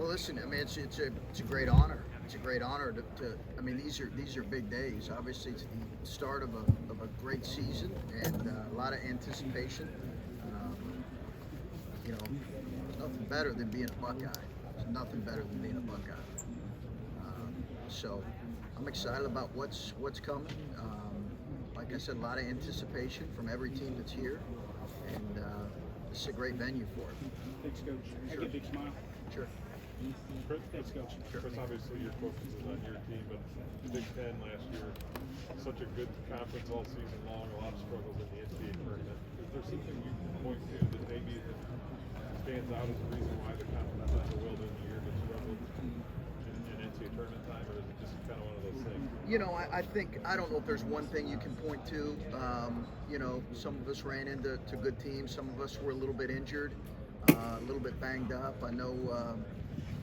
Well, listen, I mean, it's a great honor. It's a great honor to I mean, these are big days. Obviously, it's the start of a great season and a lot of anticipation. You know, there's nothing better than being a Buckeye. There's nothing better than being a Buckeye. So I'm excited about what's coming. Like I said, a lot of anticipation from every team that's here, and this is a great venue for it. Thanks, Coach. Sure. Get a big smile. Sure. Chris, thanks, Coach. Chris, obviously your focus is on your team, but the Big Ten last year, such a good conference all season long, a lot of struggles in the NCAA tournament. Is there something you can point to that maybe stands out as a reason why the conference did so well during the year but struggled in NCAA tournament time, or is it just kind of one of those things? You know, I think, I don't know if there's one thing you can point to. You know, some of us ran into good teams. Some of us were a little bit injured, a little bit banged up. I know,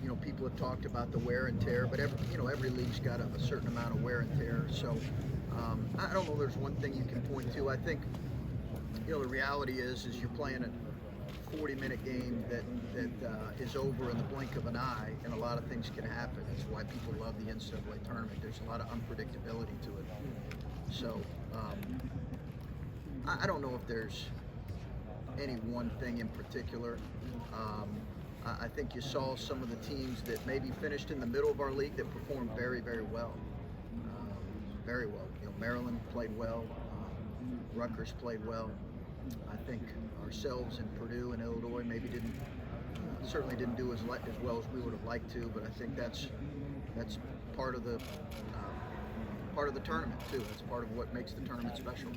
you know, people have talked about the wear and tear, but every league's got a certain amount of wear and tear. So I don't know there's one thing you can point to. I think, you know, the reality is you're playing a 40-minute game that is over in the blink of an eye, and a lot of things can happen. That's why people love the NCAA tournament. There's a lot of unpredictability to it. So I don't know if there's any one thing in particular. I think you saw some of the teams that maybe finished in the middle of our league that performed very, very well. Very well. You know, Maryland played well. Rutgers played well. I think ourselves and Purdue and Illinois maybe certainly didn't do as well as we would have liked to, but I think that's part of the tournament too. That's part of what makes the tournament special.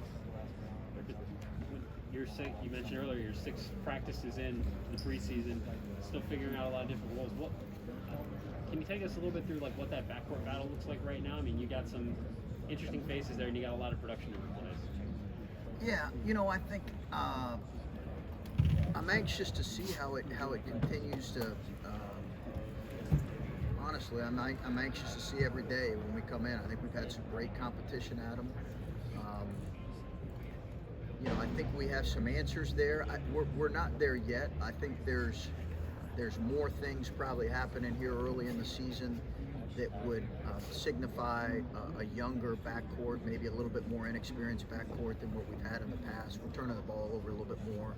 You mentioned earlier you're 6 practices in the preseason, still figuring out a lot of different roles. Can you take us a little bit through like what that backcourt battle looks like right now? I mean, you got some interesting faces there, and you got a lot of production to replace. Yeah, you know, I think I'm anxious to see how it continues to. Honestly, I'm anxious to see every day when we come in. I think we've had some great competition at them. You know, I think we have some answers there. We're not there yet. I think there's more things probably happening here early in the season that would signify a younger backcourt, maybe a little bit more inexperienced backcourt than what we've had in the past. We're turning the ball over a little bit more.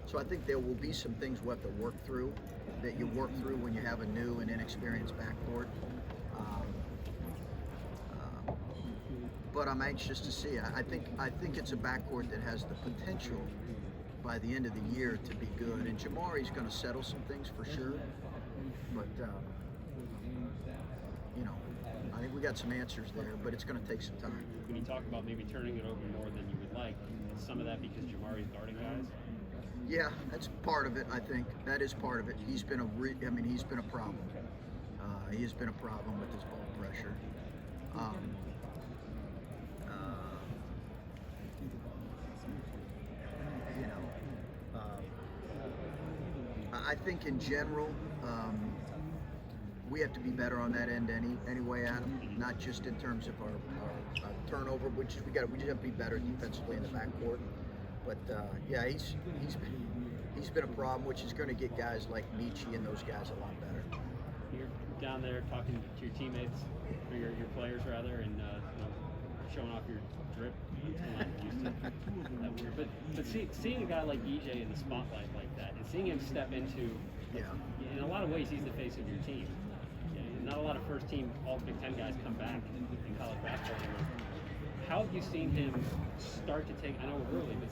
So I think there will be some things we'll have to work through that you work through when you have a new and inexperienced backcourt. But I'm anxious to see. I think it's a backcourt that has the potential by the end of the year to be good. And Jamari's going to settle some things for sure. But you know, I think we got some answers there, but it's going to take some time. When you talk about maybe turning it over more than you would like, is some of that because Jamari's guarding guys? Yeah, that's part of it. I think that is part of it. He's been he's been a problem. He has been a problem with his ball pressure. You know, I think in general, we have to be better on that end anyway, Adam. Not just in terms of our turnover, which we just have to be better defensively in the backcourt. But yeah, he's been a problem, which is going to get guys like Michi and those guys a lot better. You're down there talking to your teammates, or your players rather, and you know, showing off your drip. But seeing a guy like EJ in the spotlight like that, and seeing him step into, in a lot of ways, he's the face of your team. Not a lot of first-team All Big Ten guys come back in college basketball anymore. How have you seen him start to take? I know we're early, but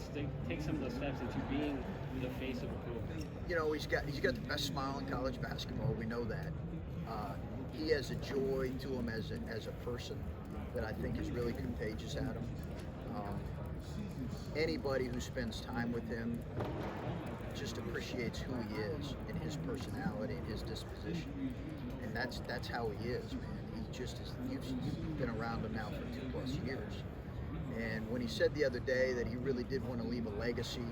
take some of those steps into being the face of a program. You know, he's got the best smile in college basketball. We know that. He has a joy to him as a person that I think is really contagious at him. Anybody who spends time with him just appreciates who he is and his personality and his disposition, and that's how he is, man. He just is. You've been around him now for 2+ years, and when he said the other day that he really did want to leave a legacy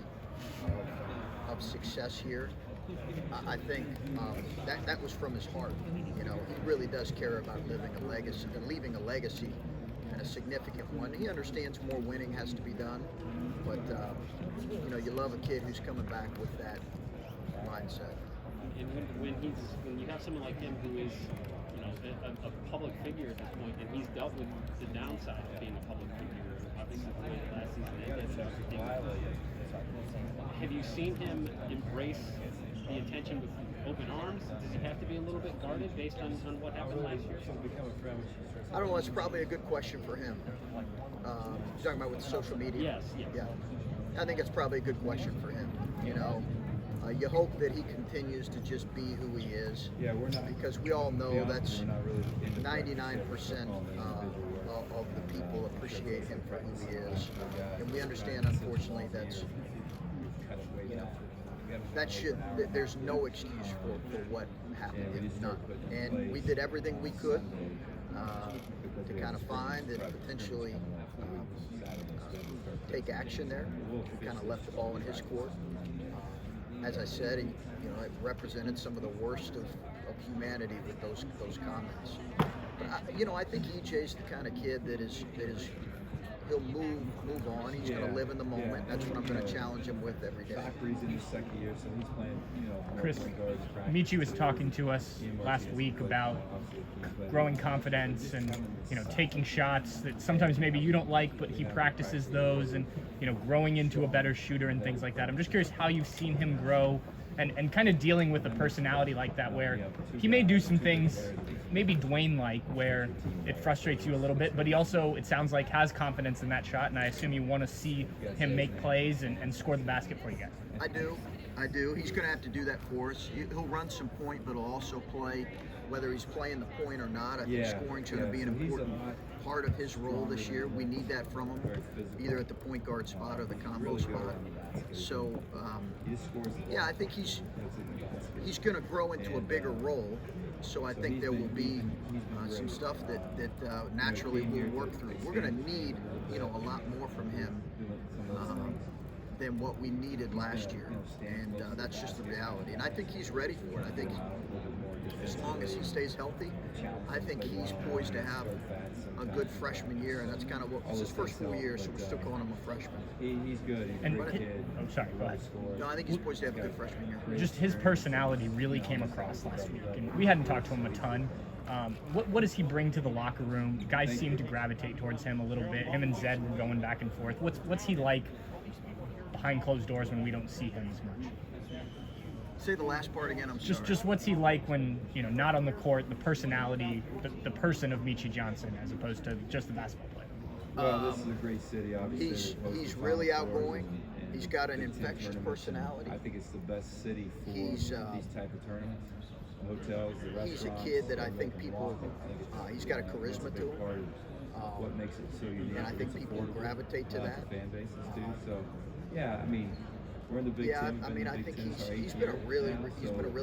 of success here, I think that was from his heart. You know, he really does care about leaving a legacy, and a significant one. He understands more winning has to be done, but you know, you love a kid who's coming back with that mindset. And when you have someone like him who is, you know, a public figure at this point, and he's dealt with the downside of being a public figure, obviously the way last season ended and everything. Have you seen him embrace the attention with open arms? Does he have to be a little bit guarded based on what happened last year? I don't know. It's probably a good question for him. You're talking about with social media? Yes. Yeah. I think it's probably a good question for him. You know, you hope that he continues to just be who he is. Yeah, we're not. Because we all know that's we're not really 99% of the people appreciate him for who he is, and we understand, unfortunately, there's no excuse for what happened. None. And we did everything we could to kind of find and potentially take action there. We kind of left the ball in his court. As I said, it represented some of the worst of humanity with those comments. But I think EJ's the kind of kid that is he'll move on. He's going to live in the moment. That's what I'm going to challenge him with every day. He's in his second year, so he's playing. Chris, Michi was talking to us last week about growing confidence and taking shots that sometimes maybe you don't like, but he practices those, and growing into a better shooter and things like that. I'm just curious how you've seen him grow and kind of dealing with a personality like that, where he may do some things maybe Dwayne-like, where it frustrates you a little bit, but he also, it sounds like, has confidence in that shot, and I assume you want to see him make plays and score the basket for you guys. I do. He's going to have to do that for us. He'll run some point, but he'll also play, whether he's playing the point or not. I think scoring's going to be an important part of his role this year. We need that from him, either at the point guard spot or the combo spot. So, I think he's going to grow into a bigger role. So I think there will be some stuff that naturally we'll work through. We're going to need, a lot more from him than what we needed last year, and that's just the reality. And I think he's ready for it. I think as long as he stays healthy, I think he's poised to have a good freshman year, and that's kind of it's his first full year, so we're still calling him a freshman. He's good. He's a great kid. I'm sorry, go ahead. No, I think he's poised to have a good freshman year. Just his personality really came across last week, and we hadn't talked to him a ton. What does he bring to the locker room? Guys seem to gravitate towards him a little bit. Him and Zed were going back and forth. What's he like behind closed doors when we don't see him as much? Say the last part again. I'm sorry. Just what's he like when not on the court? The personality, the person of Michi Johnson, as opposed to just the basketball player. Well, this is a great city. Obviously, he's really outgoing. He's got an infectious personality. I think it's the best city for these type of tournaments. The hotels, the restaurants. He's a kid that I think people. He's got a charisma to him. What makes it so unique? And I think people gravitate to that. Fan bases too. So, yeah, I mean. We're in the Big Ten. I mean, I think he's been a really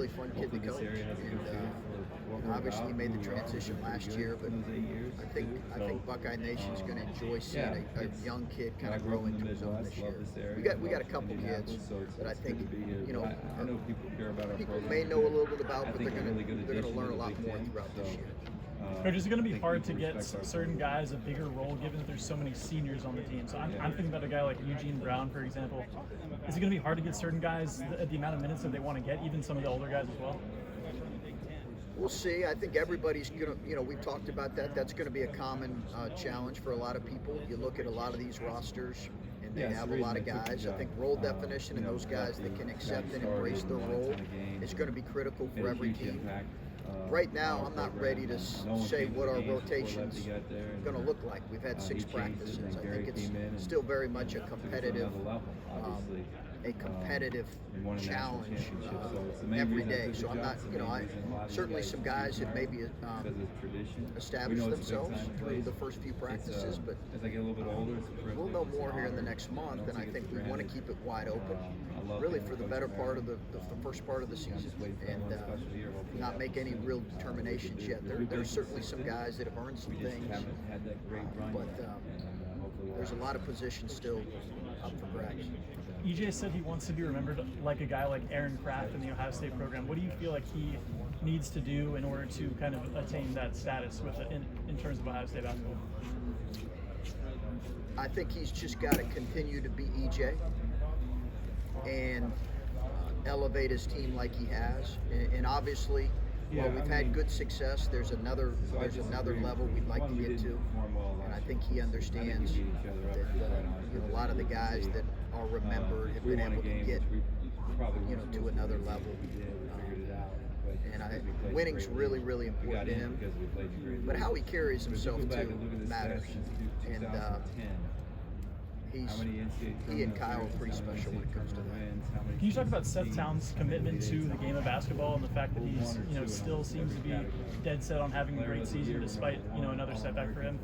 fun kid to coach, and obviously he made the transition last year. But I think Buckeye Nation is going to enjoy seeing a young kid kind of grow into his own this year. We got a couple kids that I think people may know a little bit about, but they're going to learn a lot more throughout this year. Coach, is it going to be hard to get certain guys a bigger role given that there's so many seniors on the team? So I'm thinking about a guy like Eugene Brown, for example. Is it going to be hard to get certain guys the amount of minutes that they want to get, even some of the older guys as well? We'll see. I think everybody's going to, we've talked about that. That's going to be a common challenge for a lot of people. You look at a lot of these rosters, and they have a lot of guys. I think role definition and those guys that can accept and embrace their role is going to be critical for every team. Right now, I'm not ready to say what our rotation's going to look like. We've had 6 practices. I think it's still very much a competitive challenge every day. So I'm not, certainly some guys have maybe established themselves through the first few practices, but we'll know more here in the next month, and I think we want to keep it wide open, really for the better part of the first part of the season, and not make any real determinations yet. There's certainly some guys that have earned some things, but there's a lot of positions still up for grabs. EJ said he wants to be remembered like a guy like Aaron Kraft in the Ohio State program. What do you feel like he needs to do in order to kind of attain that status with in terms of Ohio State basketball? I think he's just got to continue to be EJ and elevate his team like he has obviously, while we've had good success, there's another level we'd like to get to, and I think he understands that a lot of the guys that are remembered have been able to get to another level. And winning's really, really important to him. But how he carries himself too matters. And he and Kyle are pretty special when it comes to that. Can you talk about Seth Towns' commitment to the game of basketball and the fact that he's still seems to be dead set on having a great season despite another setback for him?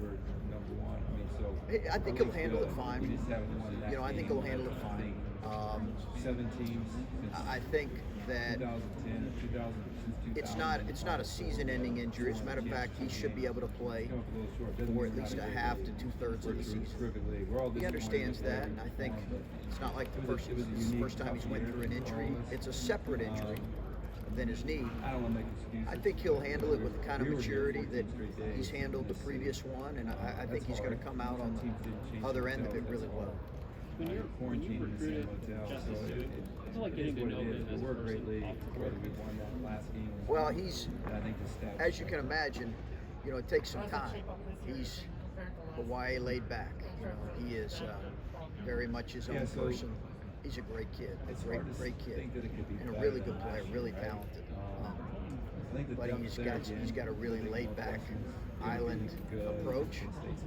I think he'll handle it fine. I think he'll handle it fine. I think that it's not a season-ending injury. As a matter of fact, he should be able to play for at least a half to 2/3 of the season. He understands that, and I think it's not like the first time he's went through an injury. It's a separate injury than his knee. I think he'll handle it with the kind of maturity that he's handled the previous one, and I think he's going to come out on the other end of it really well. When you recruited Justice, it's like getting to know him as a person off the court. Well, he's, as you can imagine, it takes some time. He's Hawaii laid back. He is very much his own person. He's a great kid, a great kid, and a really good player, really talented. But he's got a really laid back island approach.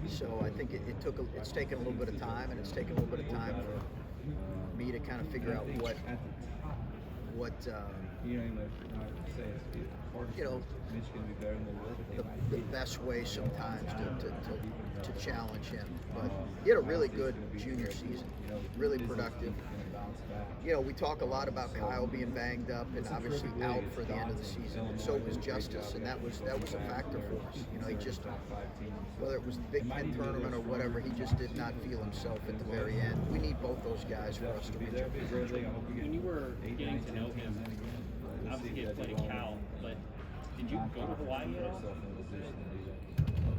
So I think it's taken a little bit of time, and it's taken a little bit of time for me to kind of figure out what the best way sometimes to challenge him. But he had a really good junior season, really productive. We talk a lot about Kyle being banged up and obviously out for the end of the season, and so was Justice, and that was a factor for us. He just, whether it was the Big Ten tournament or whatever, he just did not feel himself at the very end. We need both those guys for us to reach our potential. When you were getting to know him, obviously he had played at Cal, but did you go to Hawaii at all?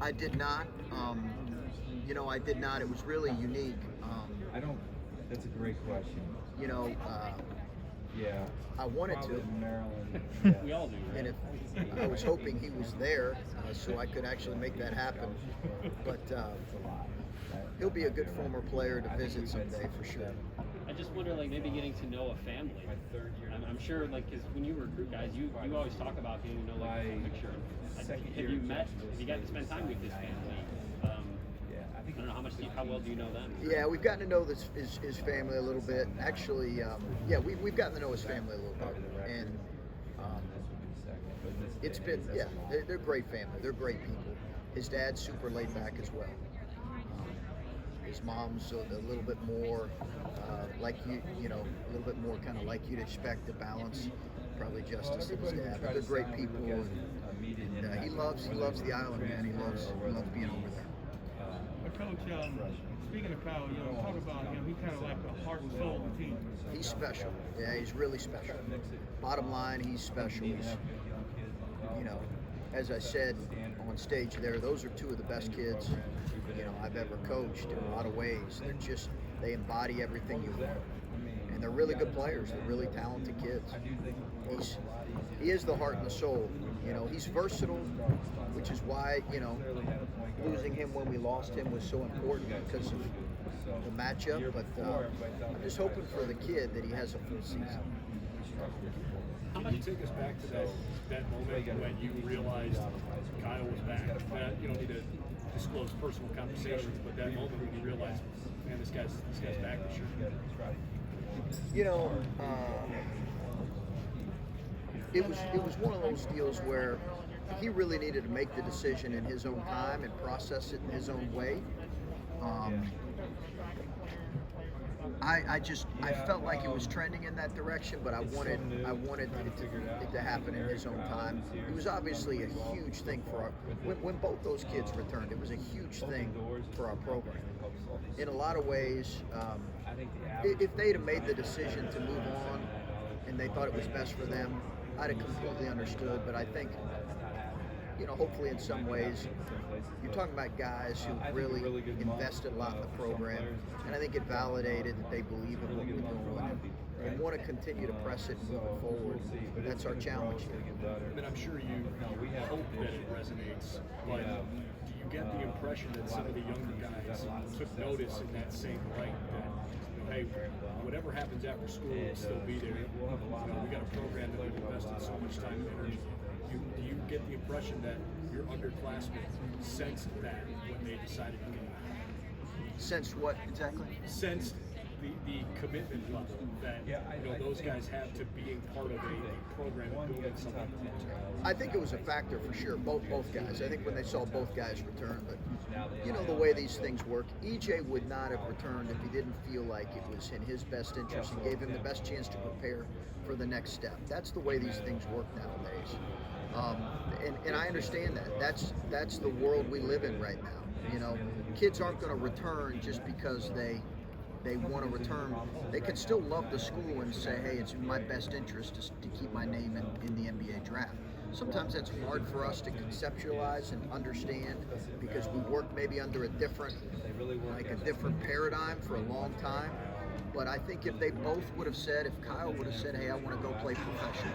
I did not. I did not. It was really unique. That's a great question. I wanted to. Maryland. We all do, right? And if I was hoping he was there so I could actually make that happen. But he'll be a good former player to visit someday for sure. I just wonder, maybe getting to know a family. I'm sure, because when you recruit guys, you always talk about getting to know a picture. Have you got to spend time with his family? I don't know how well do you know them? Yeah, we've gotten to know his family a little bit. Actually, we've gotten to know his family a little bit, and it's been they're great family. They're great people. His dad's super laid back as well. His mom's a little bit more like a little bit more kind of like you'd expect to balance probably Justice and his dad. But they're great people, and he loves the island, man. He loves being over there. Coach, speaking of Kyle, talk about him. He's kind of like the heart and soul of the team. He's special. Yeah, he's really special. Bottom line, he's special. He's, as I said on stage there, those are two of the best kids, I've ever coached in a lot of ways. They embody everything you want. And they're really good players. They're really talented kids. He is the heart and the soul. He's versatile, which is why, losing him when we lost him was so important because of the matchup. But I'm just hoping for the kid that he has a full season. Can you take us back to that moment when you realized Kyle was back? You don't need to disclose personal conversations, but that moment when you realized, man, this guy's back this year. It was one of those deals where he really needed to make the decision in his own time and process it in his own way. I felt like it was trending in that direction, but I wanted it to happen in his own time. It was obviously a huge thing for when both those kids returned. It was a huge thing for our program. In a lot of ways, if they'd have made the decision to move on and they thought it was best for them, I'd have completely understood. But I think, hopefully in some ways, you're talking about guys who really invested a lot in the program, and I think it validated that they believe in what we're doing. and want to continue to press it and move it forward. That's our challenge here. I mean, I'm sure you hope that it resonates, but do you get the impression that some of the younger guys took notice in that same light that, hey, whatever happens after school will still be there. We got a program that we've invested so much time and energy. Do you get the impression that your underclassmen sensed that when they decided to get out? Sensed what exactly? Sensed the commitment level that those guys have to being part of a program and doing something. I think it was a factor for sure. Both guys. I think when they saw both guys return, but the way these things work, EJ would not have returned if he didn't feel like it was in his best interest and gave him the best chance to prepare for the next step. That's the way these things work nowadays. And I understand that. That's the world we live in right now. Kids aren't going to return just because they want to return. They can still love the school and say, hey, it's in my best interest to keep my name in the NBA draft. Sometimes that's hard for us to conceptualize and understand because we work maybe under a different paradigm for a long time. But I think if they both would have said, if Kyle would have said, hey, I want to go play professional,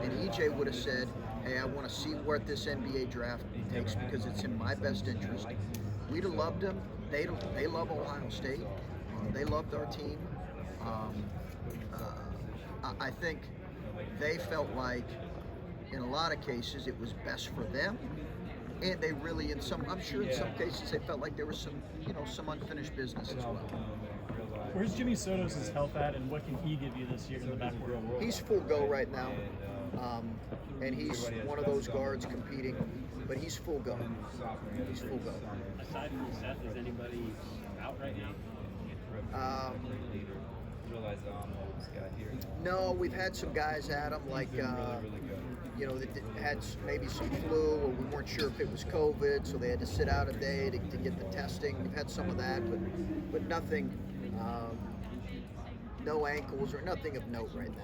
and EJ would have said, hey, I want to see where this NBA draft takes because it's in my best interest, we'd have loved them. They love Ohio State. They loved our team. I think they felt like, in a lot of cases, it was best for them, and they really, I'm sure in some cases, they felt like there was some unfinished business as well. Where's Jimmy Sotos' health at, and what can he give you this year in the backcourt? He's full go right now, and he's one of those guards competing, but he's full go. He's full go. Aside from Seth, is anybody out right now? No, we've had some guys at him, like that had maybe some flu, or we weren't sure if it was COVID, so they had to sit out a day to get the testing. We've had some of that, but nothing, no ankles or nothing of note right now.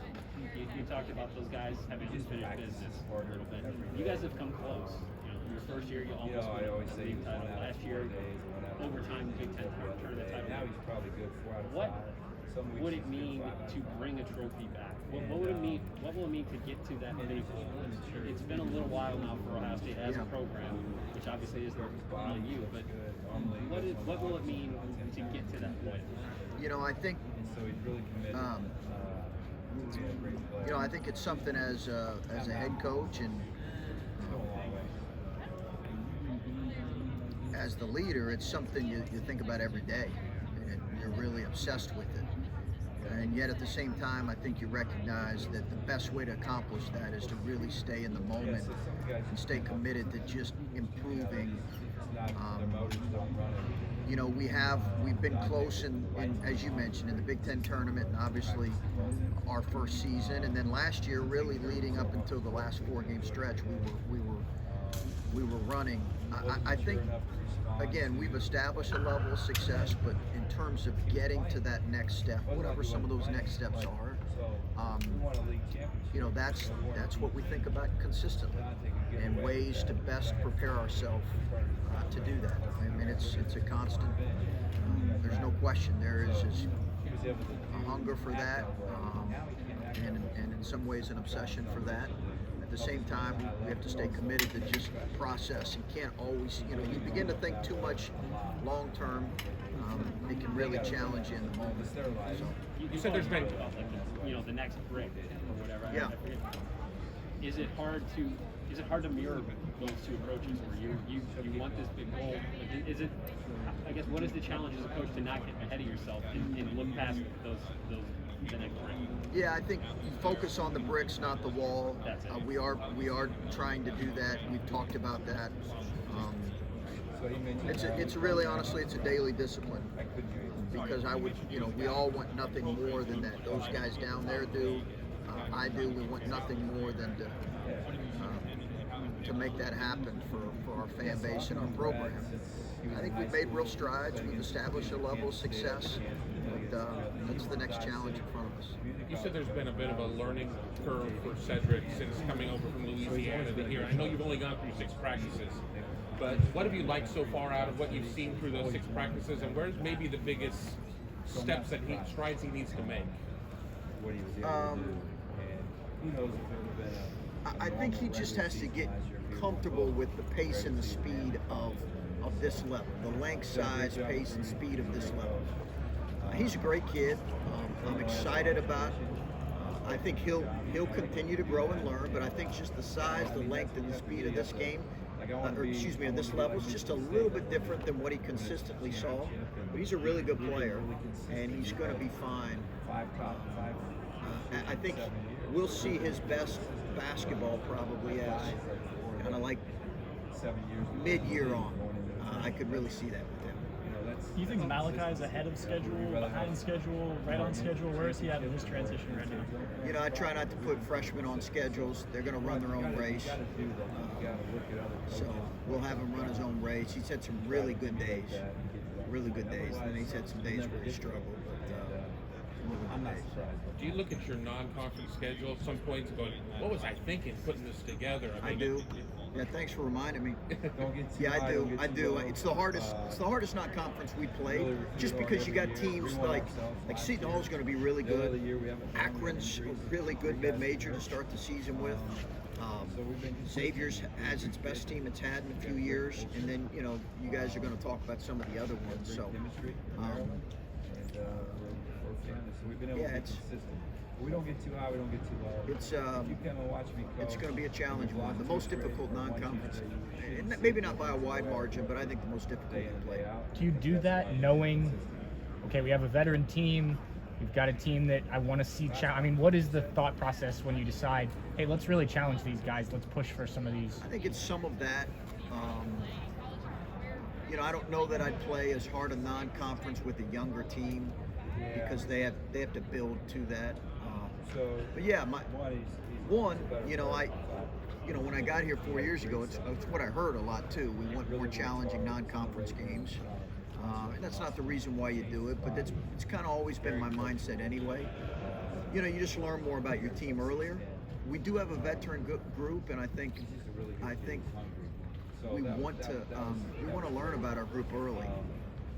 You talked about those guys having unfinished business for a little bit. You guys have come close. Your first year, you almost won the league title. Last year, overtime Big Ten tournament title. Now he's probably good 4 out of 5. What would it mean to bring a trophy back? What would it mean? What will it mean to get to that pinnacle? It's been a little while now for Ohio State as a program, which obviously isn't on you. But what will it mean to get to that point? I think. I think it's something as a head coach and as the leader, it's something you think about every day, and you're really obsessed with it. And yet at the same time, I think you recognize that the best way to accomplish that is to really stay in the moment and stay committed to just improving. We've been close in, as you mentioned, in the Big Ten tournament, and obviously our first season, and then last year, really leading up until the last 4-game stretch, we were running. I think, again, we've established a level of success, but in terms of getting to that next step, whatever some of those next steps are, that's what we think about consistently, and ways to best prepare ourselves to do that. I mean, it's a constant. There's no question there is a hunger for that, and in some ways an obsession for that. At the same time, we have to stay committed to just process. You can't always, you begin to think too much long term. It can really challenge you in the moment. So, you said there's been about the next brick or whatever. Yeah. Is it hard to mirror those two approaches where you want this big goal? Is it? I guess what is the challenge as a coach to not get ahead of yourself and look past the next brick? Yeah, I think you focus on the bricks, not the wall. That's it. We are trying to do that. We've talked about that. It's really, honestly, it's a daily discipline, because we all want nothing more than that. Those guys down there do. I do. We want nothing more than to make that happen for our fan base and our program. I think we've made real strides. We've established a level of success. But that's the next challenge in front of us. You said there's been a bit of a learning curve for Cedric since coming over from Louisiana to here. I know you've only gone through 6 practices, but what have you liked so far out of what you've seen through those 6 practices, and where's maybe the biggest strides he needs to make? what he was able to do. And who knows if it would have been I think he just has to get comfortable with the pace and the speed of this level, the length, size, pace, and speed of this level. He's a great kid. I'm excited about. I think he'll continue to grow and learn, but I think just the size, the length, and the speed of this game, of this level, is just a little bit different than what he consistently saw. But he's a really good player, and he's going to be fine. I think we'll see his best basketball probably as kind of like mid-year on. I could really see that with him. Do you think Malachi's ahead of schedule, behind schedule, right on schedule? Where is he at in his transition right now? I try not to put freshmen on schedules. They're going to run their own race. So we'll have him run his own race. He's had some really good days. Then he's had some days where he struggled. I'm not surprised. Do you look at your non-conference schedule at some points and go, what was I thinking putting this together? I do. Yeah, thanks for reminding me. Yeah, I do. It's the hardest. It's the hardest non-conference we played, just because you got teams like Seton Hall's going to be really good. Akron's a really good mid-major to start the season with. Xavier's has its best team it's had in a few years, and then you guys are going to talk about some of the other ones. So. Yeah, it's. We don't get too high, we don't get too low. It's you come and watch me coach. It's going to be a challenge one. The most difficult non-conference, and maybe not by a wide margin, but I think the most difficult to play. Do you do that knowing, okay, we have a veteran team, we've got a team that I want to see I mean, what is the thought process when you decide, hey, let's really challenge these guys, let's push for some of these? I think it's some of that. I don't know that I'd play as hard a non-conference with a younger team because they have to build to that. But yeah, when I got here 4 years ago, it's what I heard a lot too. We want more challenging non-conference games, and that's not the reason why you do it, but it's kind of always been my mindset anyway. You just learn more about your team earlier. We do have a veteran group, and I think we want to learn about our group early.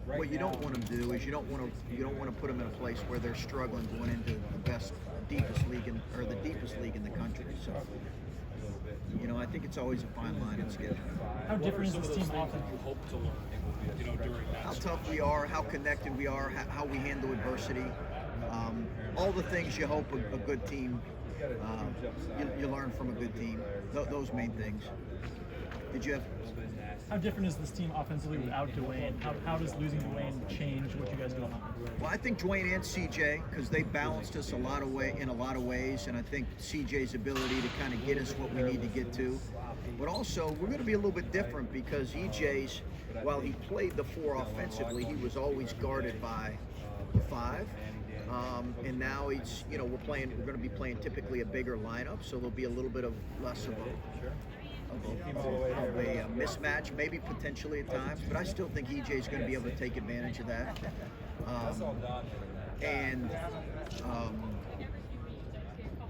What you don't want to do is you don't want to put them in a place where they're struggling going into the deepest league in the country. So, I think it's always a fine line in scheduling. How different is this team often? You hope to learn, during that. How tough we are, how connected we are, how we handle adversity, all the things you hope a good team. You learn from a good team. Those main things. Did you have? How different is this team offensively without Dwayne? How does losing Dwayne change what you guys do on offense? Well, I think Dwayne and CJ, because they balanced us in a lot of ways, and I think CJ's ability to kind of get us what we need to get to. But also, we're going to be a little bit different because EJ's, while he played the 4 offensively, he was always guarded by the 5. And now he's, we're going to be playing typically a bigger lineup, so there'll be a little bit of less of a mismatch, maybe potentially at times, but I still think EJ is going to be able to take advantage of that.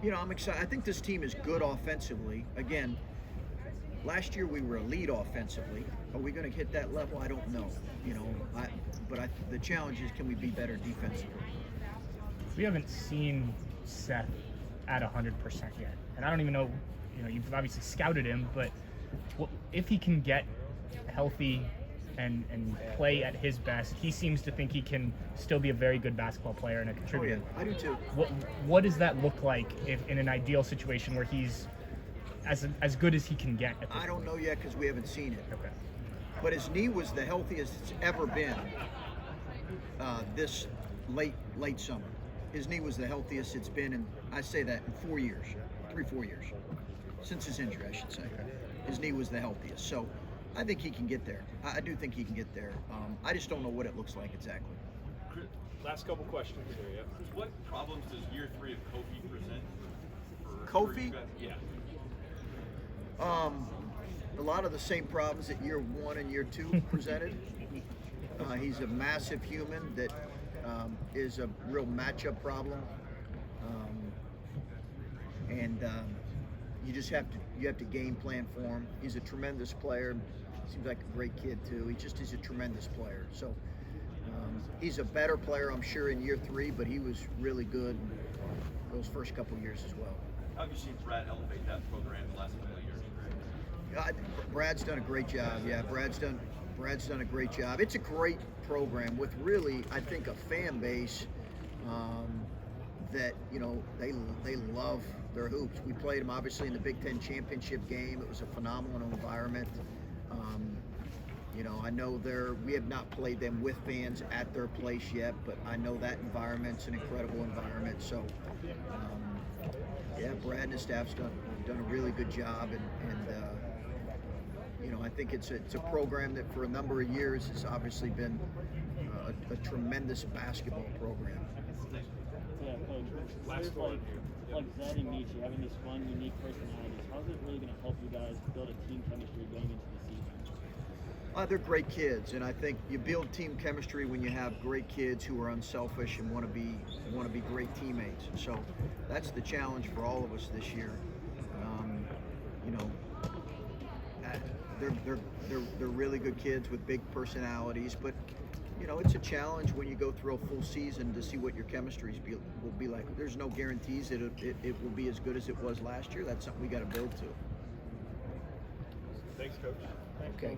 I'm excited. I think this team is good offensively. Again, last year we were elite offensively. Are we going to hit that level? I don't know. The challenge is, can we be better defensively? We haven't seen Seth at 100% yet, and I don't even know. You've obviously scouted him, but if he can get healthy and play at his best, he seems to think he can still be a very good basketball player and a contributor. Oh, yeah, I do too. What does that look like if in an ideal situation where he's as good as he can get at this I don't point? know yet because we haven't seen it. Okay. But his knee was the healthiest it's ever been this late summer. His knee was the healthiest it's been in, I say that, in 4 years, 3-4 years. Since his injury, I should say. His knee was the healthiest. So I think he can get there. I do think he can get there. I just don't know what it looks like exactly. Last couple questions here, yeah. What problems does year 3 of Kofi present? Kofi? Yeah. A lot of the same problems that year 1 and year 2 presented. He's a massive human that is a real matchup problem. You just have to game plan for him. He's a tremendous player. Seems like a great kid too. He's a tremendous player. So he's a better player, I'm sure, in year 3, but he was really good. those first couple years as well. How have you seen Brad elevate that program the last couple of years? Brad's done a great job. Yeah, Brad's done a great job. It's a great program with really, I think, a fan base that, you know, they love their hoops. We played them obviously in the Big Ten championship game. It was a phenomenal environment. You know, I know we have not played them with fans at their place yet, but I know that environment's an incredible environment. So, yeah, Brad and his staff's done a really good job, and you know, I think it's a program that for a number of years has obviously been a tremendous basketball program. Yeah, Coach. Last one. Like Zed and Michi having these fun, unique personalities, how's it really going to help you guys build a team chemistry going into the season? They're great kids, and I think you build team chemistry when you have great kids who are unselfish and want to be great teammates. So that's the challenge for all of us this year. You know, they're really good kids with big personalities, but you know, it's a challenge when you go through a full season to see what your chemistry will be like. There's no guarantees that it will be as good as it was last year. That's something we got to build to. Thanks, Coach. Okay, guys.